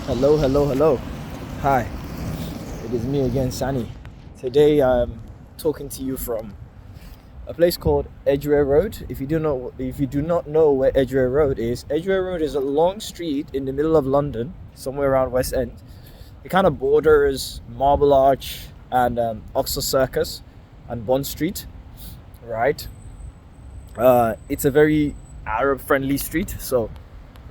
Hello, hello, hello. Hi, it is me again, Sani. Today I'm talking to you from a place called Edgware Road. If you do not know where Edgware Road is, Edgware Road is a long street in the middle of London, somewhere around West End. It kind of borders Marble Arch and Oxford Circus and Bond Street, right? It's a very Arab-friendly street, so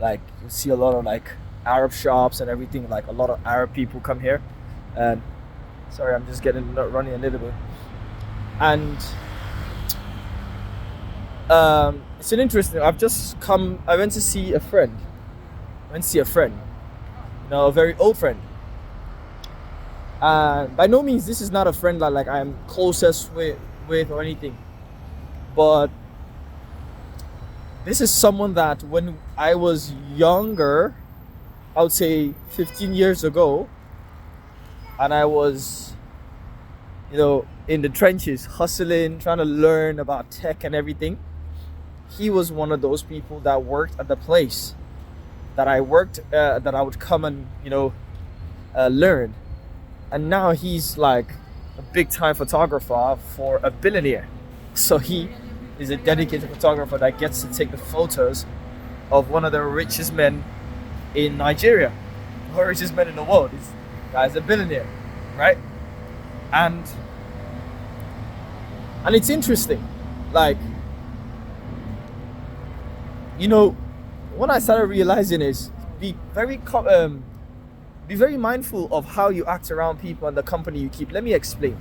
like you see a lot of like Arab shops and everything. Like a lot of Arab people come here, and sorry, I'm just getting not running a little bit. And it's an interesting. I've just come. I went to see a friend. I went to see a friend, a very old friend. And by no means, this is not a friend that like I'm closest with or anything. But this is someone that when I was younger, I would say 15 years ago, and I was, in the trenches, hustling, trying to learn about tech and everything. He was one of those people that worked at the place that I would come and, learn. And now he's like a big time photographer for a billionaire. So he is a dedicated photographer that gets to take the photos of one of the richest men in Nigeria, the richest man in the world. This guy's a billionaire, right? And it's interesting, like, what I started realizing is be very mindful of how you act around people and the company you keep. Let me explain.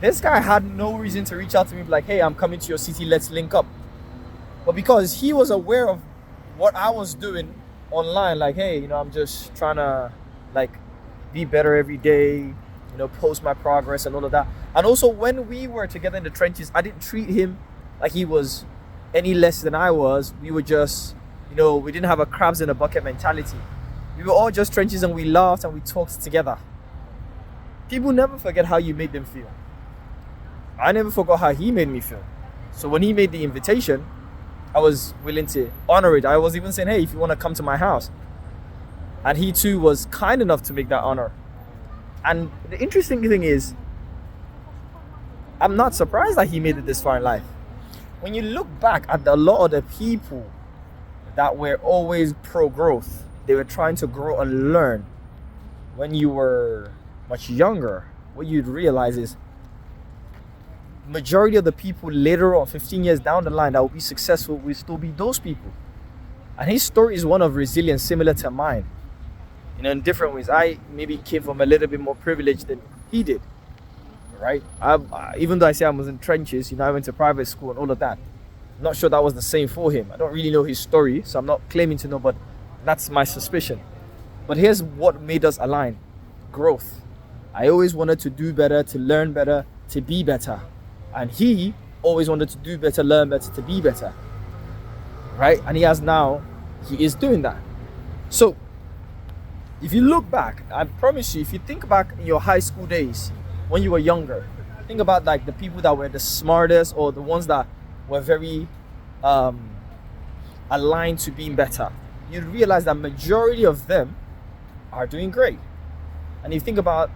This guy had no reason to reach out to me like, hey, I'm coming to your city, let's link up. But because he was aware of what I was doing online, like, hey, I'm just trying to like be better every day, post my progress and all of that. And also when we were together in the trenches, I didn't treat him like he was any less than I was. We were just, we didn't have a crabs in a bucket mentality. We were all just trenches and we laughed and we talked together. People never forget how you made them feel. I never forgot how he made me feel. So when he made the invitation, I was willing to honor it. I was even saying, hey, if you want to come to my house. And he too was kind enough to make that honor. And the interesting thing is, I'm not surprised that he made it this far in life. When you look back at a lot of the people that were always pro-growth, they were trying to grow and learn. When you were much younger, what you'd realize is majority of the people later on, 15 years down the line, that will be successful will still be those people. And his story is one of resilience, similar to mine. In different ways. I maybe came from a little bit more privilege than he did, right? Even though I say I was in trenches, I went to private school and all of that. I'm not sure that was the same for him. I don't really know his story, so I'm not claiming to know, but that's my suspicion. But here's what made us align: growth. I always wanted to do better, to learn better, to be better. And he always wanted to do better, learn better, to be better, right? And he is doing that. So if you look back, I promise you, if you think back in your high school days when you were younger, think about like the people that were the smartest or the ones that were very aligned to being better. You'd realize that majority of them are doing great. And if you think about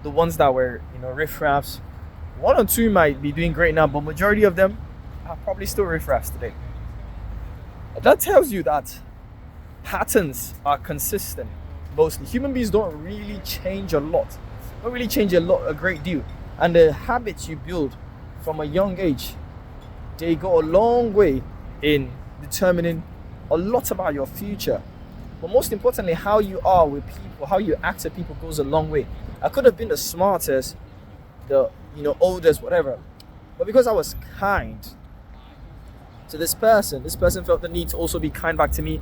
the ones that were, riffraffs, one or two might be doing great now, but majority of them are probably still riffraffs today. That tells you that patterns are consistent. Mostly human beings don't really change a lot, a great deal. And the habits you build from a young age, they go a long way in determining a lot about your future. But most importantly, how you are with people, how you act with people goes a long way. I could have been the smartest, the oldest, whatever, but because I was kind to this person felt the need to also be kind back to me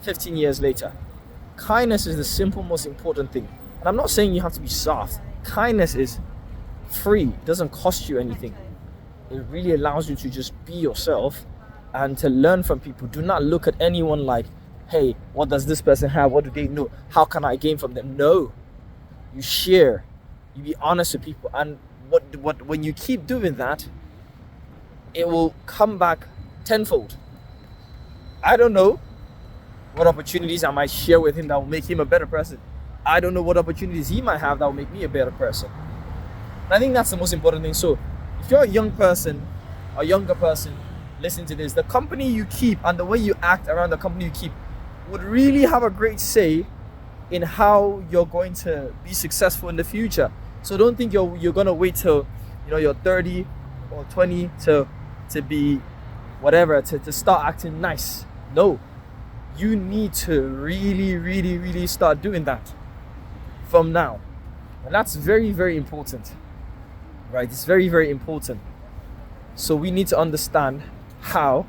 15 years later. Kindness is the simple, most important thing. And I'm not saying you have to be soft. Kindness is free. It doesn't cost you anything. It really allows you to just be yourself and to learn from people. Do not look at anyone like, hey, what does this person have? What do they know? How can I gain from them? No. You share. You be honest with people. And when you keep doing that, it will come back tenfold. I don't know what opportunities I might share with him that will make him a better person. I don't know what opportunities he might have that will make me a better person. And I think that's the most important thing. So if you're a young person, a younger person, listen to this. The company you keep and the way you act around the company you keep would really have a great say in how you're going to be successful in the future. So don't think you're gonna wait till you're 30 or 20 to be whatever, to start acting nice. No, you need to really, really, really start doing that from now. And that's very, very important, right? It's very, very important. So we need to understand how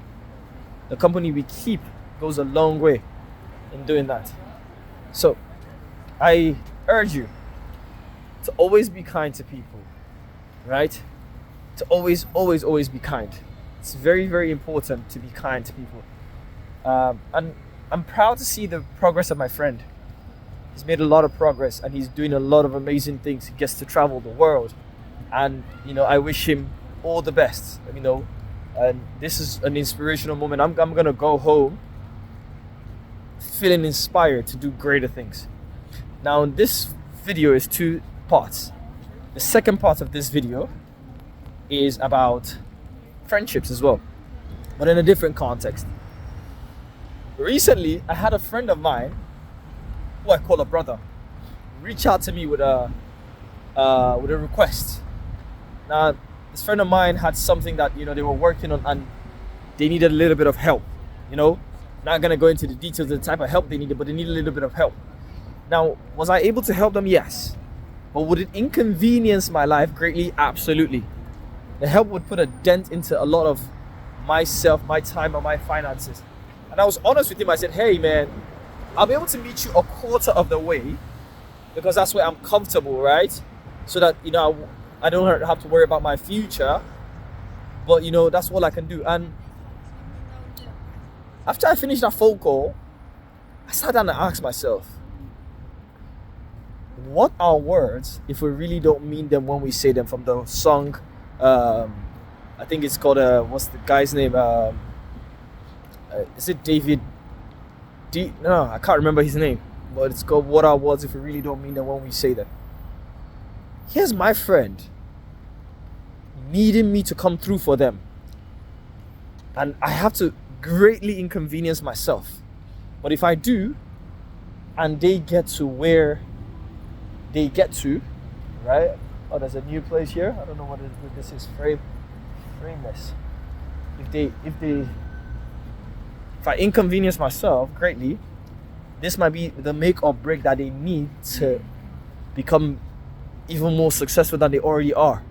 the company we keep goes a long way in doing that. So I urge you to always be kind to people, right? To always, always, always be kind. It's very, very important to be kind to people. And I'm proud to see the progress of my friend. He's made a lot of progress and he's doing a lot of amazing things. He gets to travel the world. And, I wish him all the best, and this is an inspirational moment. I'm going to go home feeling inspired to do greater things. Now, this video is 2 parts. The second part of this video is about friendships as well, but in a different context. Recently, I had a friend of mine, who I call a brother, reach out to me with a request. Now, this friend of mine had something that they were working on and they needed a little bit of help. Not gonna go into the details of the type of help they needed, but they needed a little bit of help. Now, was I able to help them? Yes. But would it inconvenience my life greatly? Absolutely. The help would put a dent into a lot of myself, my time, and my finances. And I was honest with him. I said, hey man, I'll be able to meet you a quarter of the way because that's where I'm comfortable, right? So that I don't have to worry about my future, but that's all I can do. And after I finished that phone call, I sat down and asked myself, what are words if we really don't mean them when we say them? From the song, I think it's called, what's the guy's name? Is it David D? No, I can't remember his name, but it's called What Are Words If We Really Don't Mean Them When We Say Them. Here's my friend needing me to come through for them, and I have to greatly inconvenience myself. But if I do, and they get to where they get to, right? Oh, there's a new place here. I don't know what this is. Frameless. If I inconvenience myself greatly, this might be the make or break that they need to become even more successful than they already are.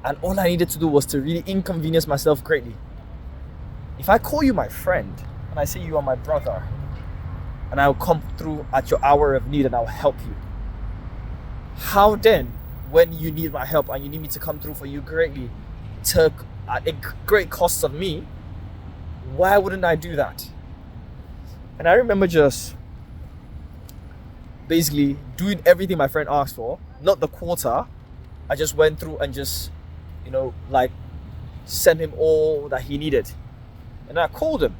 And all I needed to do was to really inconvenience myself greatly. If I call you my friend and I say you are my brother, and I'll come through at your hour of need and I'll help you, how then, when you need my help and you need me to come through for you greatly, at a great cost of me, why wouldn't I do that? And I remember just basically doing everything my friend asked for, not the quarter. I just went through and just, sent him all that he needed. And I called him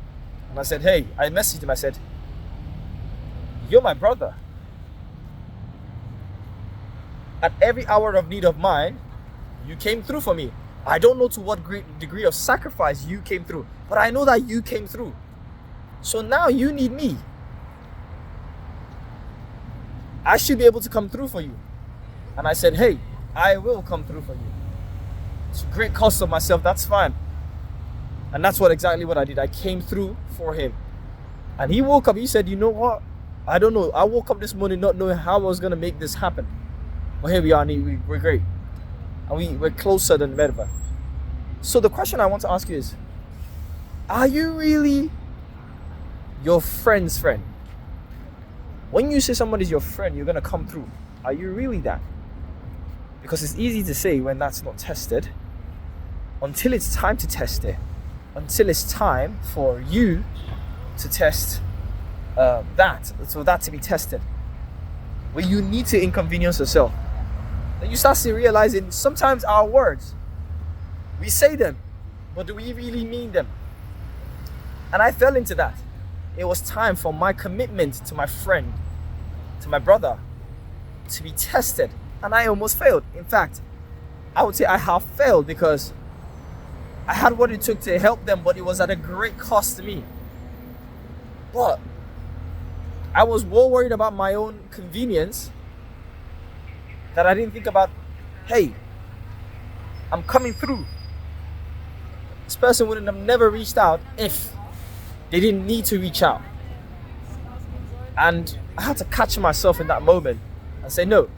and I said, hey, I messaged him. I said, you're my brother. At every hour of need of mine, you came through for me. I don't know to what great degree of sacrifice you came through, but I know that you came through. So now you need me. I should be able to come through for you. And I said, hey, I will come through for you. It's a great cost of myself, that's fine. And that's exactly what I did. I came through for him. And he woke up, he said, you know what? I don't know. I woke up this morning not knowing how I was going to make this happen. But here we are, and we're great. And we're closer than ever. So the question I want to ask you is, are you really your friend's friend? When you say somebody's your friend, you're going to come through. Are you really that? Because it's easy to say when that's not tested. Until it's time to test it. Until it's time for you to test that to be tested. Where you need to inconvenience yourself. Then you start realizing sometimes our words, we say them, but do we really mean them? And I fell into that. it was time for my commitment to my friend, to my brother, to be tested. And I almost failed. In fact, I would say I have failed because I had what it took to help them, but it was at a great cost to me. But I was more worried about my own convenience that I didn't think about, hey, I'm coming through. This person wouldn't have never reached out if they didn't need to reach out. And I had to catch myself in that moment and say, no,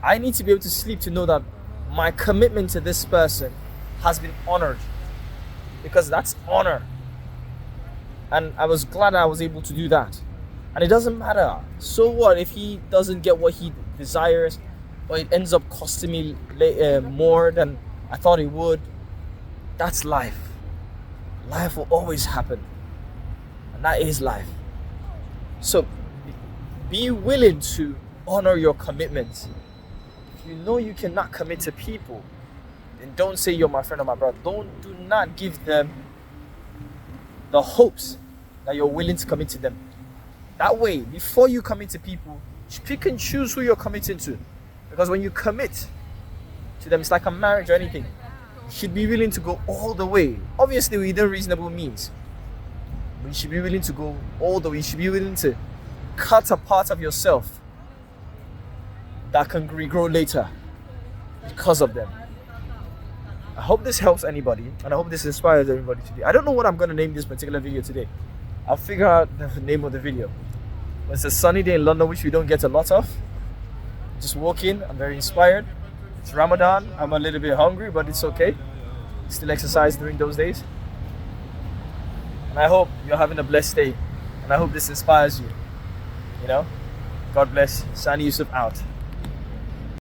I need to be able to sleep to know that my commitment to this person has been honored, because that's honor. And I was glad I was able to do that. And it doesn't matter. So what if he doesn't get what he desires, or it ends up costing me more than I thought it would? That's life. Life will always happen. And that is life. So be willing to honor your commitments. If you know you cannot commit to people, then don't say you're my friend or my brother. Do not give them the hopes that you're willing to commit to them. That way, before you commit to people, pick and choose who you're committing to. Because when you commit to them, it's like a marriage or anything. You should be willing to go all the way. Obviously, within reasonable means. But you should be willing to go all the way. You should be willing to cut a part of yourself that can regrow later because of them. I hope this helps anybody, and I hope this inspires everybody today. I don't know what I'm going to name this particular video today. I'll figure out the name of the video. It's a sunny day in London, which we don't get a lot of. Just walking, I'm very inspired. It's Ramadan, I'm a little bit hungry, but it's okay. Still exercise during those days. And I hope you're having a blessed day. And I hope this inspires you. You know? God bless. Sani Yusuf out.